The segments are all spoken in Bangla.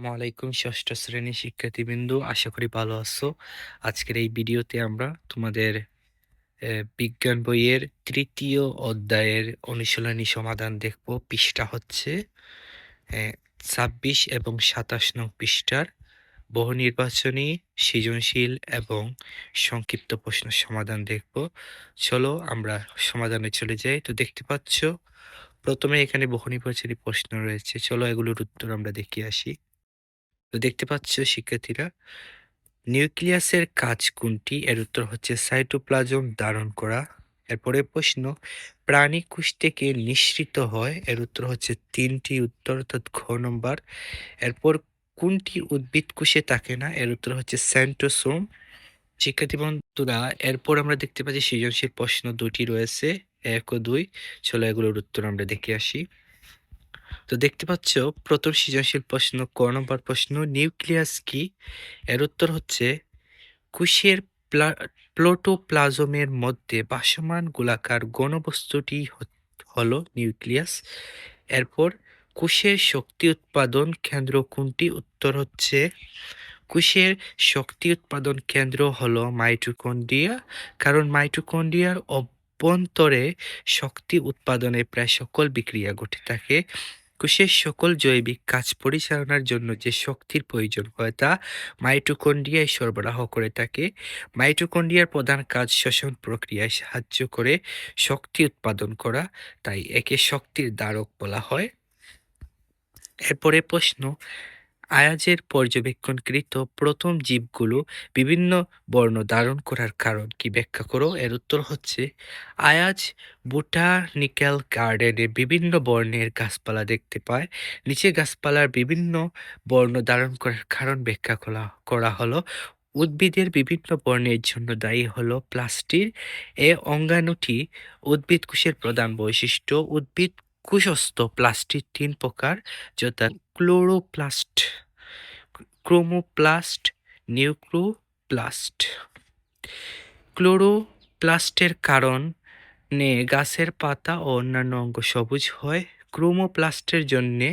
আসসালামু আলাইকুম ষষ্ঠ শ্রেণীর শিক্ষার্থীবৃন্দ, আশা করি ভালো আছো। আজকের এই ভিডিওতে আমরা তোমাদের বিজ্ঞান বইয়ের তৃতীয় অধ্যায়ের অনুশীলনী সমাধান দেখব। পৃষ্ঠা হচ্ছে ২৬ এবং ২৭ নং পৃষ্ঠার বহু নির্বাচনী, সৃজনশীল এবং সংক্ষিপ্ত প্রশ্ন সমাধান দেখব। চলো আমরা সমাধানে চলে যাই। তো দেখতে পাচ্ছ প্রথমে এখানে বহু নির্বাচনী প্রশ্ন রয়েছে, চলো এগুলোর উত্তর আমরা দেখে আসি। তো দেখতে পাচ্ছ শিক্ষার্থীরা, নিউক্লিয়াসের কাজ কোনটি? এর উত্তর হচ্ছে সাইটোপ্লাজম ধারণ করা। এরপরের প্রশ্ন, প্রাণী কোষ থেকে নিঃসৃত হয়? এর উত্তর হচ্ছে ৩টি উত্তর, অর্থাৎ ঘ নম্বর। এরপর কোনটি উদ্ভিদ কোষে থাকে না? এর উত্তর হচ্ছে সেন্ট্রোসোম। শিক্ষার্থী বন্ধুরা, এরপর আমরা দেখতে পাচ্ছি সৃজনশীল প্রশ্ন ২টি রয়েছে, ১ ও ২। চলো এগুলোর উত্তর আমরা দেখে আসি। তো দেখতে পাচ্ছ প্রথম সৃজনশীল প্রশ্ন, ক নম্বর প্রশ্ন, নিউক্লিয়াস কি? এর উত্তর হচ্ছে কোষের প্রোটোপ্লাজমের মধ্যে ভাসমান গোলাকার ঘনবস্তুটি হলো নিউক্লিয়াস। এরপর কোষের শক্তি উৎপাদন কেন্দ্র কোনটি? উত্তর হচ্ছে কোষের শক্তি উৎপাদন কেন্দ্র হলো মাইটোকন্ড্রিয়া, কারণ মাইটোকন্ড্রিয়ার অভ্যন্তরে শক্তি উৎপাদনে প্রায় সকল বিক্রিয়া ঘটে থাকে। কোষের সকল জৈবিক কাজ পরিচালনার জন্য যে শক্তির প্রয়োজন হয় তা মাইটোকন্ড্রিয়ায় সরবরাহ করে থাকে। মাইটোকন্ড্রিয়ার প্রধান কাজ শ্বসন প্রক্রিয়ায় সাহায্য করে শক্তি উৎপাদন করা, তাই একে শক্তির ধারক বলা হয়। এরপরে প্রশ্ন, আয়াজের পর্যবেক্ষণকৃত প্রথম জীবগুলো বিভিন্ন বর্ণ ধারণ করার কারণ কি? ব্যাখ্যা করো। এর উত্তর হচ্ছে আয়াজ বোটানিক্যাল গার্ডেনে বিভিন্ন বর্ণের গাছপালা দেখতে পায়। নিচে গাছপালার বিভিন্ন বর্ণ ধারণ করার কারণ ব্যাখ্যা করা হলো। উদ্ভিদের বিভিন্ন বর্ণের জন্য দায়ী হলো প্লাস্টিড। এ অঙ্গাণুটি উদ্ভিদ কোষের প্রধান বৈশিষ্ট্য। উদ্ভিদ কোষস্থ প্লাস্টিড ৩ প্রকার, যথা ক্লোরোপ্লাস্ট, ক্রোমোপ্লাস্ট, নিউক্লিওপ্লাস্ট। ক্লোরোপ্লাস্টের কারণে গাছের পাতা ও অন্যান্য অঙ্গ সবুজ হয়। ক্রোমোপ্লাস্টের জন্যে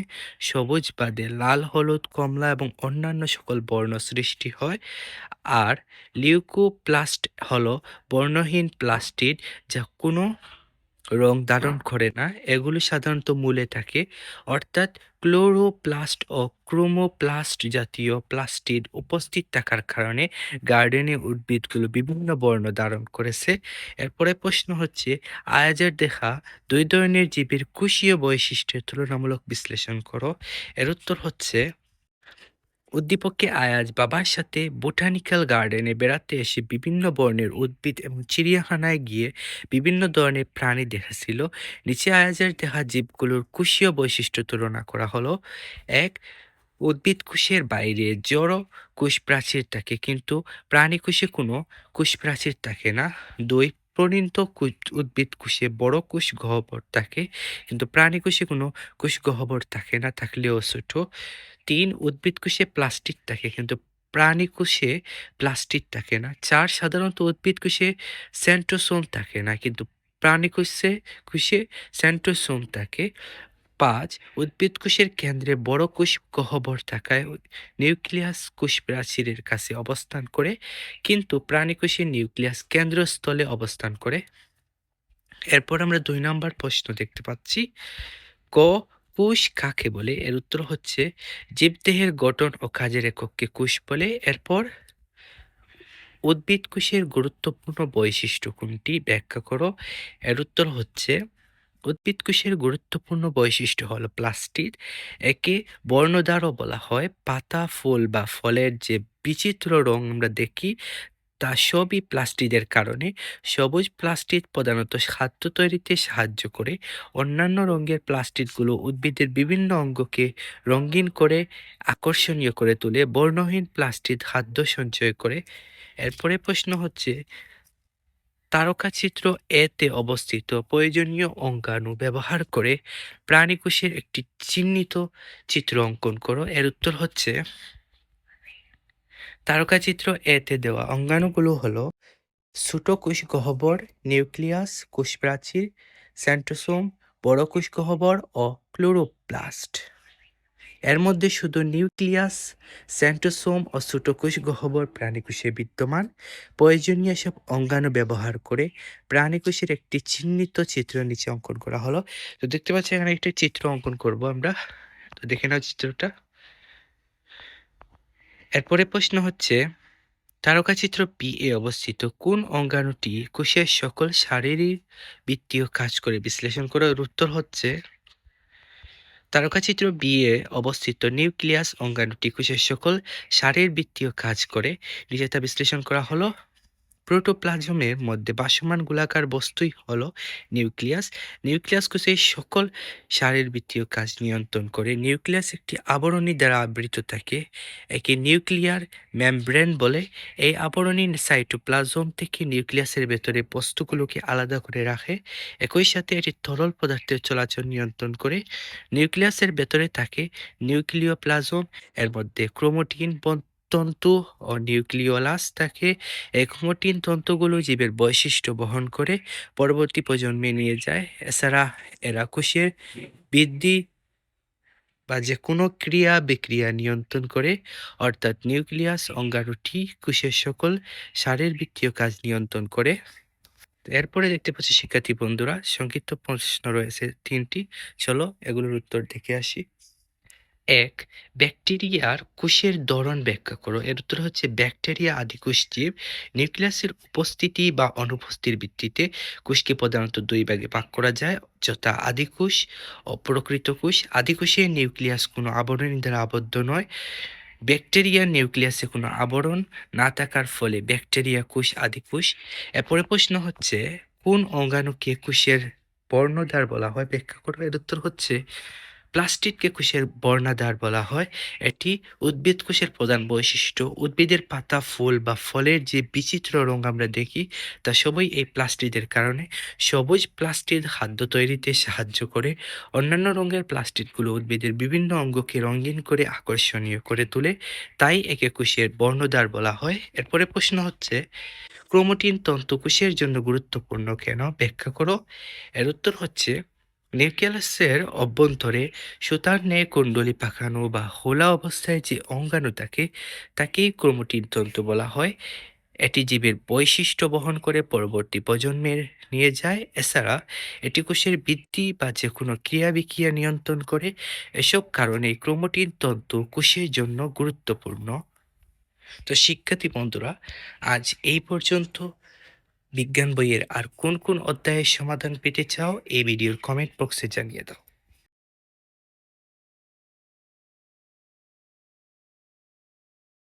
সবুজ বাদে লাল, হলুদ, কমলা এবং অন্যান্য সকল বর্ণ সৃষ্টি হয়। আর লিউকোপ্লাস্ট হলো বর্ণহীন প্লাস্টিড, যা কোনো রং ধারণ করে না। এগুলি সাধারণত মূলে থাকে, অর্থাৎ ক্লোরোপ্লাস্ট ও ক্রোমোপ্লাস্ট জাতীয় প্লাস্টিড উপস্থিত থাকার কারণে গার্ডেনে উদ্ভিদগুলো বিভিন্ন বর্ণ ধারণ করেছে। এরপরে প্রশ্ন হচ্ছে, আয়াজের দেখা ২ ধরনের জীবের কোষীয় বৈশিষ্ট্যের তুলনামূলক বিশ্লেষণ করো। এর উত্তর হচ্ছে, উদ্দীপকে আয়াজ বাবার সাথে বোটানিক্যাল গার্ডেনে বেড়াতে এসে বিভিন্ন বর্ণের উদ্ভিদ এবং চিড়িয়াখানায় গিয়ে বিভিন্ন ধরনের প্রাণী দেখেছিল। নিচে আয়াজের দেখা জীবগুলোর কোষীয় বৈশিষ্ট্য তুলনা করা হলো। ১. উদ্ভিদ কোষের বাইরে জড় কোষ প্রাচীর থাকে, কিন্তু প্রাণী কোষে কোনো কোষ প্রাচীর থাকে না। ২. প্রণীত উদ্ভিদ কোষে বড় কোষ গহ্বর থাকে, কিন্তু প্রাণী কোষে কোনো কোষ গহ্বর থাকে না, থাকলেও ছোট। ৩. উদ্ভিদ কোষে প্লাস্টিড থাকে, কিন্তু প্রাণী কোষে প্লাস্টিড থাকে না। ৪. সাধারণত উদ্ভিদ কোষে সেন্ট্রোসোম থাকে না, কিন্তু প্রাণী কোষে সেন্ট্রোসোম থাকে। ৫. উদ্ভিদ কোষের কেন্দ্রে বড় কোষ গহ্বর থাকায় নিউক্লিয়াস কোষ প্রাচীরের কাছে অবস্থান করে, কিন্তু প্রাণী কোষের নিউক্লিয়াস কেন্দ্রস্থলে অবস্থান করে। এরপর আমরা ২ নম্বর প্রশ্ন দেখতে পাচ্ছি, ক. কোষ কাকে বলে? এর উত্তর হচ্ছে জীবদেহের গঠন ও কাজের একককে কোষ বলে। এরপর উদ্ভিদ কোষের গুরুত্বপূর্ণ বৈশিষ্ট্য কোনটি? ব্যাখ্যা করো। এর উত্তর হচ্ছে উদ্ভিদ কোষের গুরুত্বপূর্ণ বৈশিষ্ট্য হলো প্লাস্টিড। একে বর্ণদ্বারও বলা হয়। পাতা, ফুল বা ফলের যে বিচিত্র রং আমরা দেখি তা সবই প্লাস্টিডের কারণে। সবুজ প্লাস্টিড প্রধানত খাদ্য তৈরিতে সাহায্য করে। অন্যান্য রঙের প্লাস্টিডগুলো উদ্ভিদের বিভিন্ন অঙ্গকে রঙিন করে আকর্ষণীয় করে তোলে। বর্ণহীন প্লাস্টিড খাদ্য সঞ্চয় করে। এরপরে প্রশ্ন হচ্ছে, তারকাচিত্র এতে অবস্থিত প্রয়োজনীয় অঙ্গাণু ব্যবহার করে প্রাণীকোষের একটি চিহ্নিত চিত্র অঙ্কন করো। এর উত্তর হচ্ছে, তারকাচিত্র এতে দেওয়া অঙ্গাণুগুলো হলো ছোট কোষ গহ্বর, নিউক্লিয়াস, কোষ প্রাচীর, সেন্ট্রোসোম, বড় কোষ গহ্বর ও ক্লোরোপ্লাস্ট। এর মধ্যে শুধু নিউক্লিয়াস, সেন্ট্রোসোম ও ছোটকোষ গহ্বর প্রাণীকোষে বিদ্যমান। প্রয়োজনীয় সব অঙ্গাণু ব্যবহার করে প্রাণীকোষের একটি চিহ্নিত চিত্র নিচে অঙ্কন করা হলো। তো দেখতে পাচ্ছি এখানে একটি চিত্র অঙ্কন করব আমরা। তো দেখে নাও চিত্রটা। এরপরে প্রশ্ন হচ্ছে, তারকাচিত্র বি এ অবস্থিত কোন অঙ্গাণুটি কোষের সকল শারীরবৃত্তীয় কাজ করে বিশ্লেষণ করে? এর উত্তর হচ্ছে, তারকাচিত্র বি এ অবস্থিত নিউক্লিয়াস অঙ্গাণুটি কোষের সকল শারীরবৃত্তীয় কাজ করে। নিচে তা বিশ্লেষণ করা হলো। প্রোটোপ্লাজমের মধ্যে ভাসমান গোলাকার বস্তুই হলো নিউক্লিয়াস। নিউক্লিয়াস কোষের সকল শারীরবৃত্তীয় কাজ নিয়ন্ত্রণ করে। নিউক্লিয়াস একটি আবরণী দ্বারা আবৃত থাকে, একে নিউক্লিয়ার মেমব্রেন বলে। এই আবরণী সাইটোপ্লাজম থেকে নিউক্লিয়াসের ভেতরে বস্তুগুলোকে আলাদা করে রাখে। একই সাথে এটি তরল পদার্থের চলাচল নিয়ন্ত্রণ করে। নিউক্লিয়াসের ভেতরে থাকে নিউক্লিওপ্লাজম, এর মধ্যে ক্রোমাটিন তন্তু ও নিউক্লিওলাস থাকে। এই ক্রোমাটিন তন্তুগুলো জীবের বৈশিষ্ট্য বহন করে পরবর্তী প্রজন্মে নিয়ে যায়। এছাড়া এরা কোষের বৃদ্ধি বা যে কোনো ক্রিয়া বিক্রিয়া নিয়ন্ত্রণ করে। অর্থাৎ নিউক্লিয়াস অঙ্গাণুটি কোষের সকল শারীরবৃত্তীয় কাজ নিয়ন্ত্রণ করে। এরপরে দেখতে পাচ্ছি শিক্ষার্থী বন্ধুরা, সংক্ষিপ্ত প্রশ্ন রয়েছে 3টি। চলো এগুলোর উত্তর দেখে আসি। 1. ব্যাকটেরিয়ার কোষের ধরন ব্যাখ্যা করো। এর উত্তর হচ্ছে, ব্যাকটেরিয়া আদিকোষ জীব। নিউক্লিয়াসের উপস্থিতি বা অনুপস্থিতির ভিত্তিতে কোষকে প্রধানত দুই ভাগে ভাগ করা যায়, যথা আদিকোষ ও প্রকৃত কোষ। আদিকোষে নিউক্লিয়াস কোনো আবরণী দ্বারা আবদ্ধ নয়। ব্যাকটেরিয়ার নিউক্লিয়াসে কোনো আবরণ না থাকার ফলে ব্যাকটেরিয়া কোষ আদিকোষ। এরপরে প্রশ্ন হচ্ছে, কোন অঙ্গাণুকে কোষের বর্ণদ্বার বলা হয়? ব্যাখ্যা করো। এর উত্তর হচ্ছে, প্লাস্টিডকে কোষের বর্ণাধার বলা হয়। এটি উদ্ভিদ কোষের প্রধান বৈশিষ্ট্য। উদ্ভিদের পাতা, ফুল বা ফলের যে বিচিত্র রং আমরা দেখি তা সবই এই প্লাস্টিডের কারণে। সবুজ প্লাস্টিড খাদ্য তৈরিতে সাহায্য করে। অন্যান্য রঙের প্লাস্টিডগুলো উদ্ভিদের বিভিন্ন অঙ্গকে রঙিন করে আকর্ষণীয় করে তোলে, তাই একে কোষের বর্ণদ্বার বলা হয়। এরপরে প্রশ্ন হচ্ছে, ক্রোমাটিন তন্তু কোষের জন্য গুরুত্বপূর্ণ কেন? ব্যাখ্যা করো। এর উত্তর হচ্ছে, নিউক্লিয়াসের অভ্যন্তরে সুতার ন্যায় কুণ্ডলী পাকানো বা খোলা অবস্থায় যে অঙ্গাণু থাকে তাকেই ক্রোমাটিন তন্তু বলা হয়। এটি জীবের বৈশিষ্ট্য বহন করে পরবর্তী প্রজন্মের নিয়ে যায়। এছাড়া এটি কোষের বৃদ্ধি বা যে কোনো ক্রিয়া বিক্রিয়া নিয়ন্ত্রণ করে। এসব কারণে ক্রোমাটিন তন্তু কোষের জন্য গুরুত্বপূর্ণ। তো শিক্ষার্থী বন্ধুরা, আজ এই পর্যন্ত। বিজ্ঞান বইয়ের আর কোন কোন অধ্যায়ের সমাধান পেতে চাও এই ভিডিওর কমেন্ট বক্সে জানিয়ে দাও।